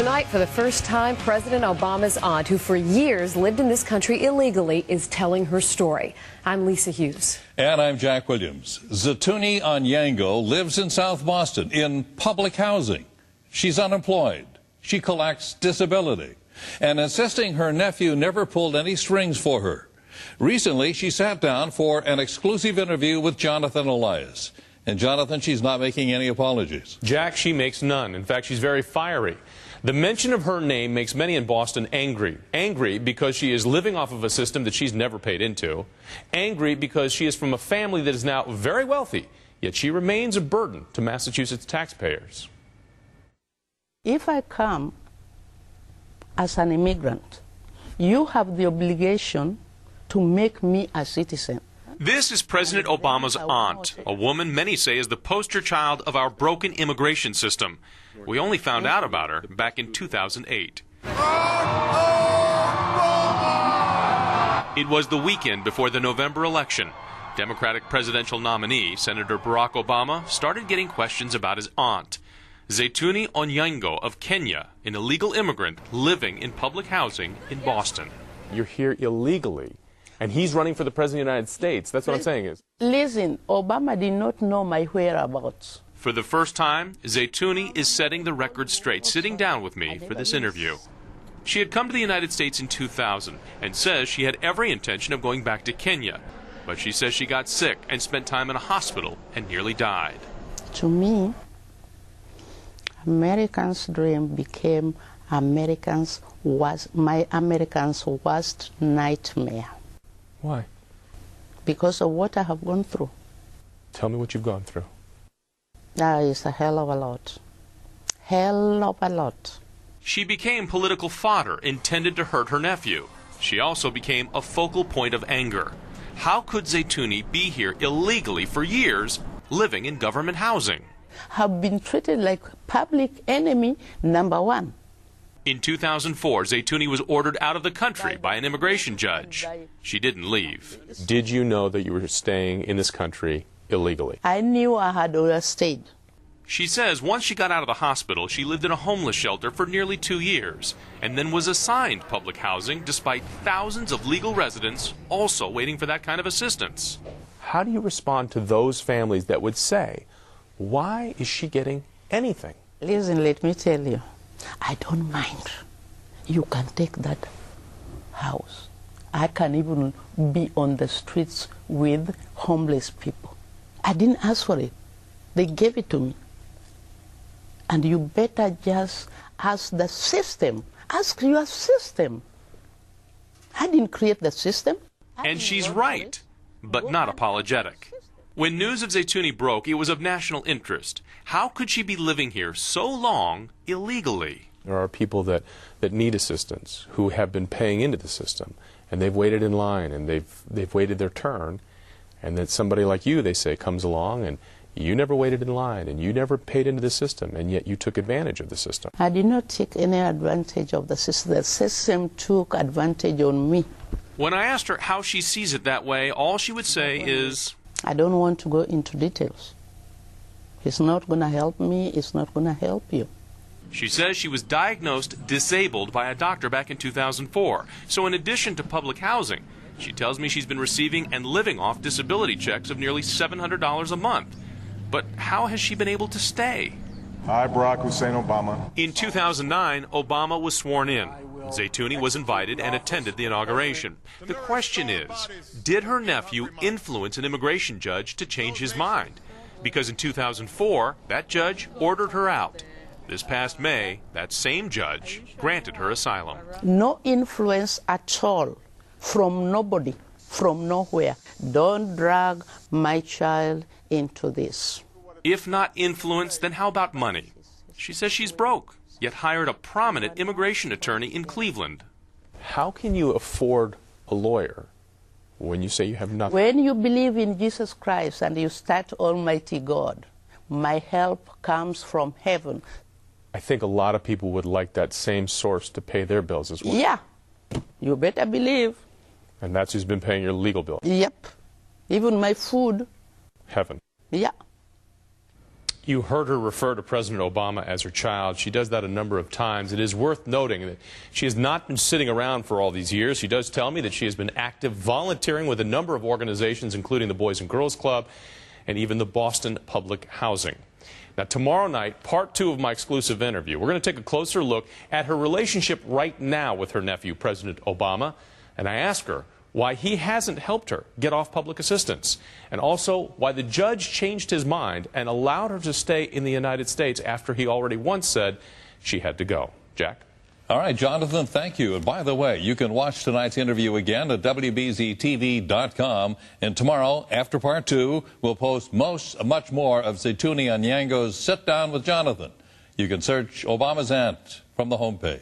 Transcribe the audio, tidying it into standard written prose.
Tonight, for the first time, President Obama's aunt, who for years lived in this country illegally, is telling her story. I'm Lisa Hughes. And I'm Jack Williams. Zetouni Onyango lives in South Boston in public housing. She's unemployed. She collects disability and insisting her nephew never pulled any strings for her. Recently, she sat down for an exclusive interview with Jonathan Elias. And Jonathan, she's not making any apologies. Jack, she makes none. In fact, she's very fiery. The mention of her name makes many in Boston angry. Angry because she is living off of a system that she's never paid into. Angry because she is from a family that is now very wealthy, yet she remains a burden to Massachusetts taxpayers. If I come as an immigrant, you have the obligation to make me a citizen. This is President Obama's aunt, a woman many say is the poster child of our broken immigration system. We only found out about her back in 2008. It was the weekend before the November election. Democratic presidential nominee, Senator Barack Obama, started getting questions about his aunt. Zetouni Onyango of Kenya, an illegal immigrant living in public housing in Boston. You're here illegally. And he's running for the President of the United States. That's what I'm saying is. Listen, Obama did not know my whereabouts. For the first time, Zetouni is setting the record straight, sitting down with me for this interview. She had come to the United States in 2000 and says she had every intention of going back to Kenya. But she says she got sick and spent time in a hospital and nearly died. To me, Americans' dream became my Americans' worst nightmare. Why? Because of what I have gone through. Tell me what you've gone through. That is a hell of a lot. Hell of a lot. She became political fodder intended to hurt her nephew. She also became a focal point of anger. How could Zetouni be here illegally for years, living in government housing? Have been treated like public enemy number one. In 2004, Zetouni was ordered out of the country by an immigration judge. She didn't leave. Did you know that you were staying in this country illegally? I knew I had overstayed. She says once she got out of the hospital, she lived in a homeless shelter for nearly 2 years and then was assigned public housing despite thousands of legal residents also waiting for that kind of assistance. How do you respond to those families that would say, why is she getting anything? Listen, let me tell you. I don't mind. You can take that house. I can even be on the streets with homeless people. I didn't ask for it. They gave it to me. And you better just ask the system. Ask your system. I didn't create the system. And she's right, but not apologetic. When news of Zetouni broke, it was of national interest. How could she be living here so long illegally? There are people that need assistance who have been paying into the system, and they've waited in line, and they've waited their turn, and then somebody like you, they say, comes along, and you never waited in line, and you never paid into the system, and yet you took advantage of the system. I did not take any advantage of the system. The system took advantage on me. When I asked her how she sees it that way, all she would say is, I don't want to go into details. It's not going to help me. It's not going to help you. She says she was diagnosed disabled by a doctor back in 2004. So in addition to public housing, she tells me she's been receiving and living off disability checks of nearly $700 a month. But how has she been able to stay? I, Barack Hussein Obama. In 2009, Obama was sworn in. Zetouni was invited and attended the inauguration. The question is, did her nephew influence an immigration judge to change his mind? Because in 2004, that judge ordered her out. This past May, that same judge granted her asylum. No influence at all from nobody, from nowhere. Don't drag my child into this. If not influence, then how about money? She says she's broke, yet hired a prominent immigration attorney in Cleveland. How can you afford a lawyer when you say you have nothing? When you believe in Jesus Christ and you start Almighty God, my help comes from heaven. I think a lot of people would like that same source to pay their bills as well. Yeah, you better believe. And that's who's been paying your legal bill. Yep, even my food. Heaven. Yeah. You heard her refer to President Obama as her child. She does that a number of times. It is worth noting that she has not been sitting around for all these years. She does tell me that she has been active volunteering with a number of organizations, including the Boys and Girls Club and even the Boston Public Housing. Now, tomorrow night, part 2 of my exclusive interview, we're going to take a closer look at her relationship right now with her nephew, President Obama, and I ask her why he hasn't helped her get off public assistance, and also why the judge changed his mind and allowed her to stay in the United States after he already once said she had to go. Jack? All right, Jonathan, thank you. And by the way, you can watch tonight's interview again at WBZTV.com. And tomorrow, after part 2, we'll post much more of Zaytouni Onyango's Sit Down with Jonathan. You can search Obama's Aunt from the homepage.